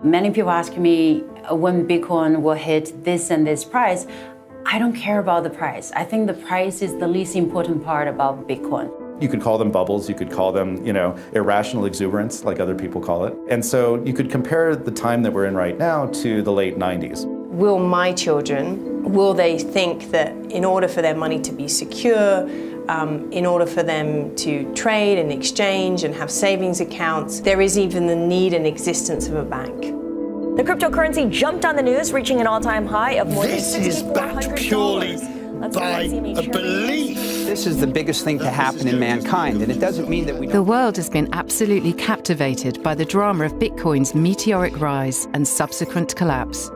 Many people ask me when Bitcoin will hit this and this price. I don't care about the price. I think the price is the least important part about Bitcoin. You could call them bubbles, you could call them, irrational exuberance, like other people call it. And so you could compare the time that we're in right now to the late 90s. Will my children, will they think that in order for their money to be secure, in order for them to trade and exchange and have savings accounts, there is even the need and existence of a bank? The cryptocurrency jumped on the news, reaching an all-time high of more than $6,400. This is backed purely by a belief. This is the biggest thing to happen in mankind, and it doesn't mean that we don't... The world has been absolutely captivated by the drama of Bitcoin's meteoric rise and subsequent collapse.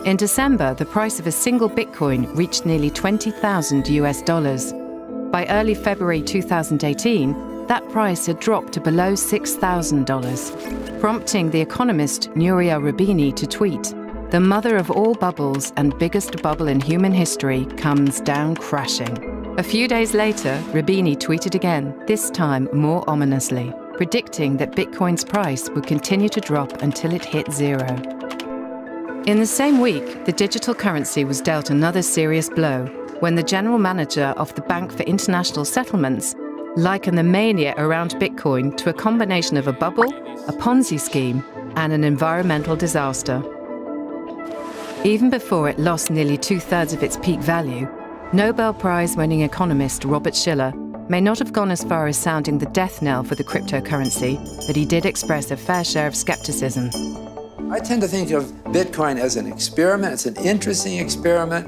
In December, the price of a single Bitcoin reached nearly $20,000. By early February 2018, that price had dropped to below $6,000, prompting the economist Nouriel Roubini to tweet, "The mother of all bubbles and biggest bubble in human history comes down crashing." A few days later, Roubini tweeted again, this time more ominously, predicting that Bitcoin's price would continue to drop until it hit zero. In the same week, the digital currency was dealt another serious blow when the general manager of the Bank for International Settlements likened the mania around Bitcoin to a combination of a bubble, a Ponzi scheme, and an environmental disaster. Even before it lost nearly two-thirds of its peak value, Nobel Prize-winning economist Robert Shiller may not have gone as far as sounding the death knell for the cryptocurrency, but he did express a fair share of skepticism. I tend to think of Bitcoin as an experiment. It's an interesting experiment.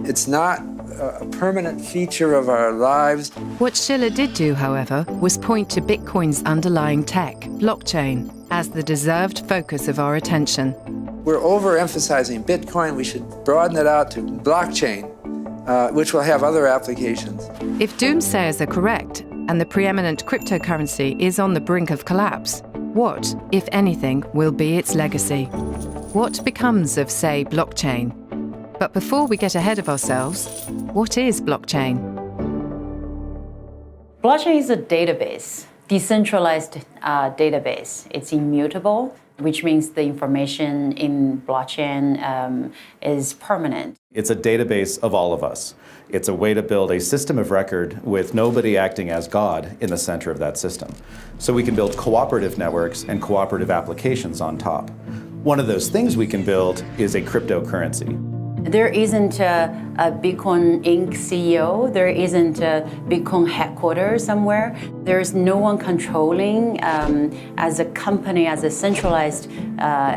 It's not a permanent feature of our lives. What Shiller did do, however, was point to Bitcoin's underlying tech, blockchain, as the deserved focus of our attention. We're overemphasizing Bitcoin. We should broaden it out to blockchain, which will have other applications. If doomsayers are correct, and the preeminent cryptocurrency is on the brink of collapse, what, if anything, will be its legacy? What becomes of, say, blockchain? But before we get ahead of ourselves, what is blockchain? Blockchain is a database, decentralized database. It's immutable, which means the information in blockchain is permanent. It's a database of all of us. It's a way to build a system of record with nobody acting as God in the center of that system. So we can build cooperative networks and cooperative applications on top. One of those things we can build is a cryptocurrency. There isn't a Bitcoin Inc. CEO. There isn't a Bitcoin headquarters somewhere. There's no one controlling as a company, as a centralized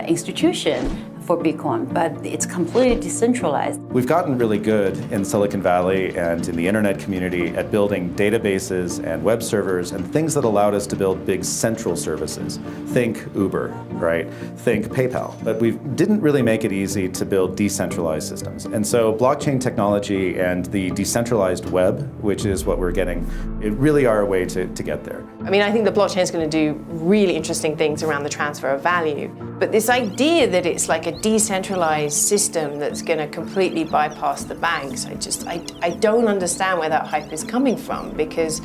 institution for Bitcoin, but it's completely decentralized. We've gotten really good in Silicon Valley and in the internet community at building databases and web servers and things that allowed us to build big central services. Think Uber, right? Think PayPal. But we didn't really make it easy to build decentralized systems. And so blockchain technology and the decentralized web, which is what we're getting, it really are a way to get there. I mean, I think the blockchain is going to do really interesting things around the transfer of value. But this idea that it's like a decentralized system that's going to completely bypass the banks, I don't understand where that hype is coming from, because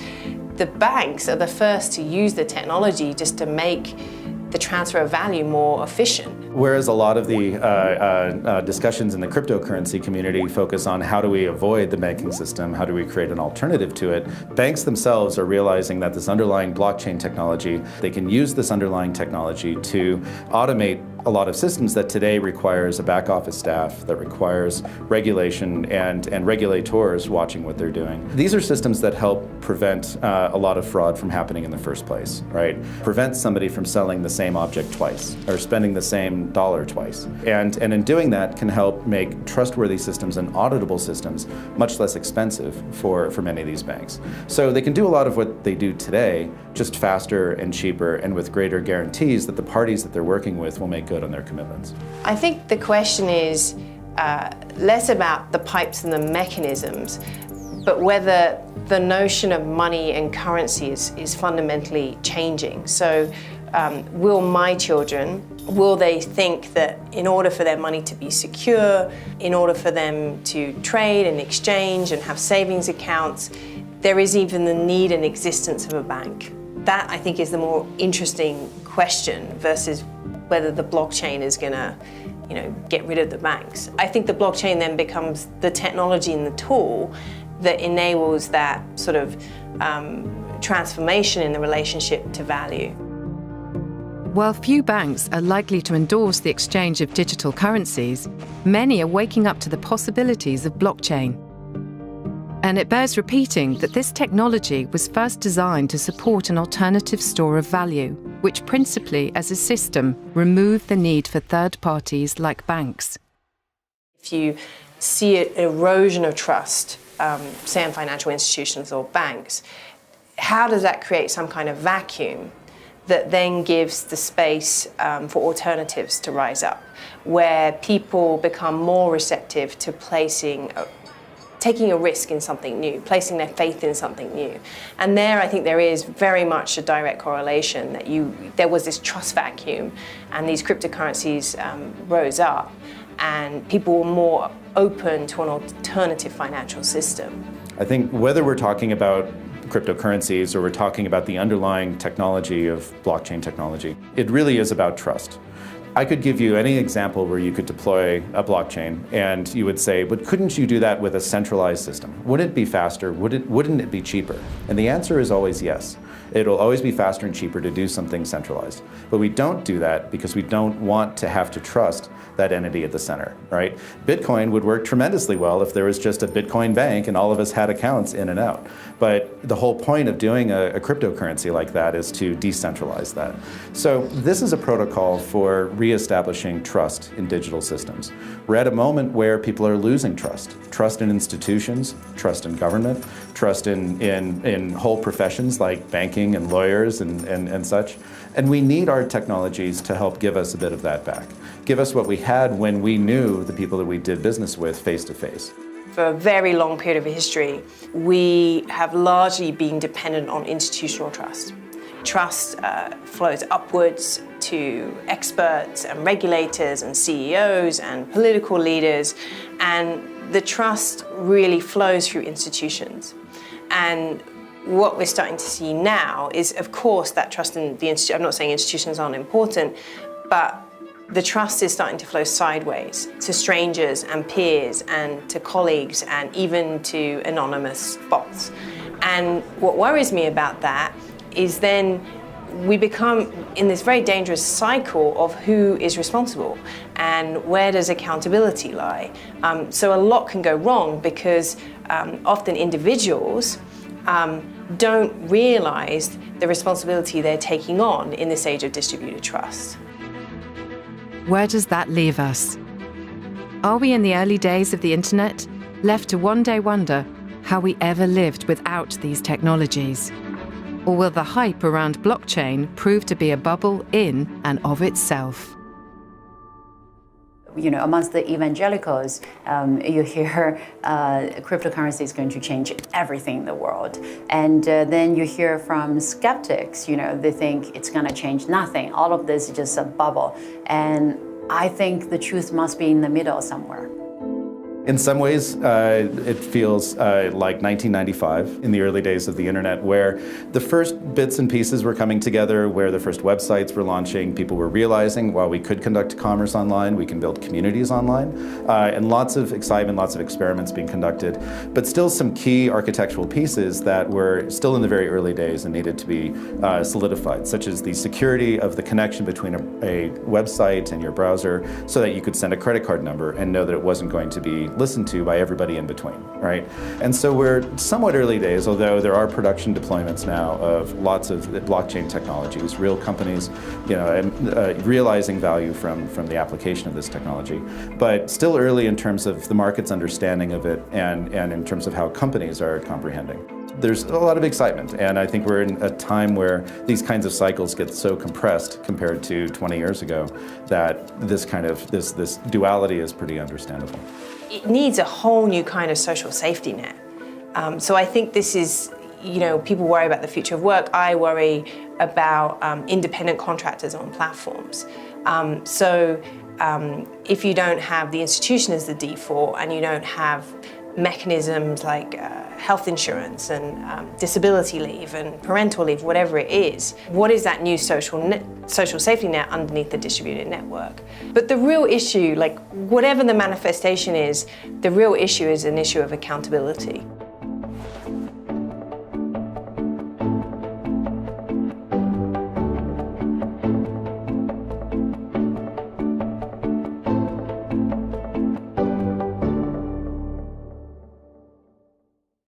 the banks are the first to use the technology just to make the transfer of value more efficient. Whereas a lot of the discussions in the cryptocurrency community focus on how do we avoid the banking system, how do we create an alternative to it, banks themselves are realizing that this underlying blockchain technology, they can use this underlying technology to automate a lot of systems that today requires a back office staff, that requires regulation and regulators watching what they're doing. These are systems that help prevent a lot of fraud from happening in the first place, right? Prevent somebody from selling the same object twice or spending the same dollar twice. And in doing that can help make trustworthy systems and auditable systems much less expensive for many of these banks. So they can do a lot of what they do today, just faster and cheaper and with greater guarantees that the parties that they're working with will make good on their commitments. I think the question is less about the pipes and the mechanisms, but whether the notion of money and currency is fundamentally changing. So will my children, will they think that in order for their money to be secure, in order for them to trade and exchange and have savings accounts, there is even the need and existence of a bank? That, I think, is the more interesting question versus whether the blockchain is going to, get rid of the banks. I think the blockchain then becomes the technology and the tool that enables that sort of transformation in the relationship to value. While few banks are likely to endorse the exchange of digital currencies, many are waking up to the possibilities of blockchain. And it bears repeating that this technology was first designed to support an alternative store of value, which principally, as a system, removed the need for third parties like banks. If you see an erosion of trust, say in financial institutions or banks, how does that create some kind of vacuum that then gives the space for alternatives to rise up, where people become more receptive to taking a risk in something new, placing their faith in something new. And there I think there is very much a direct correlation that there was this trust vacuum and these cryptocurrencies rose up and people were more open to an alternative financial system. I think whether we're talking about cryptocurrencies or we're talking about the underlying technology of blockchain technology, it really is about trust. I could give you any example where you could deploy a blockchain and you would say, but couldn't you do that with a centralized system? Wouldn't it be faster? Wouldn't it be cheaper? And the answer is always yes. It'll always be faster and cheaper to do something centralized. But we don't do that because we don't want to have to trust that entity at the center, right? Bitcoin would work tremendously well if there was just a Bitcoin bank and all of us had accounts in and out. But the whole point of doing a cryptocurrency like that is to decentralize that. So this is a protocol for reestablishing trust in digital systems. We're at a moment where people are losing trust. Trust in institutions, trust in government, trust in whole professions like banking and lawyers and such. And we need our technologies to help give us a bit of that back. Give us what we had when we knew the people that we did business with face to face. For a very long period of history, we have largely been dependent on institutional trust. Trust flows upwards to experts and regulators and CEOs and political leaders, and the trust really flows through institutions. And what we're starting to see now is, of course, that trust in the institution. I'm not saying institutions aren't important, but the trust is starting to flow sideways to strangers and peers and to colleagues and even to anonymous bots. And what worries me about that is then we become in this very dangerous cycle of who is responsible and where does accountability lie. So a lot can go wrong because often individuals don't realize the responsibility they're taking on in this age of distributed trust. Where does that leave us? Are we in the early days of the internet, left to one day wonder how we ever lived without these technologies? Or will the hype around blockchain prove to be a bubble in and of itself? Amongst the evangelicals, you hear cryptocurrency is going to change everything in the world. And then you hear from skeptics, they think it's going to change nothing. All of this is just a bubble. And I think the truth must be in the middle somewhere. In some ways, it feels like 1995 in the early days of the internet, where the first bits and pieces were coming together, where the first websites were launching. People were realizing, while we could conduct commerce online, we can build communities online, and lots of excitement, lots of experiments being conducted, but still some key architectural pieces that were still in the very early days and needed to be solidified, such as the security of the connection between a website and your browser, so that you could send a credit card number and know that it wasn't going to be listened to by everybody in between, right? And so we're somewhat early days, although there are production deployments now of lots of blockchain technologies, real companies, realizing value from the application of this technology. But still early in terms of the market's understanding of it and in terms of how companies are comprehending. There's a lot of excitement, and I think we're in a time where these kinds of cycles get so compressed compared to 20 years ago that this duality is pretty understandable. It needs a whole new kind of social safety net. So I think this is, people worry about the future of work. I worry about independent contractors on platforms. If you don't have the institution as the default and you don't have mechanisms like health insurance and disability leave and parental leave, whatever it is. What is that new social safety net underneath the distributed network? But the real issue, like whatever the manifestation is, the real issue is an issue of accountability.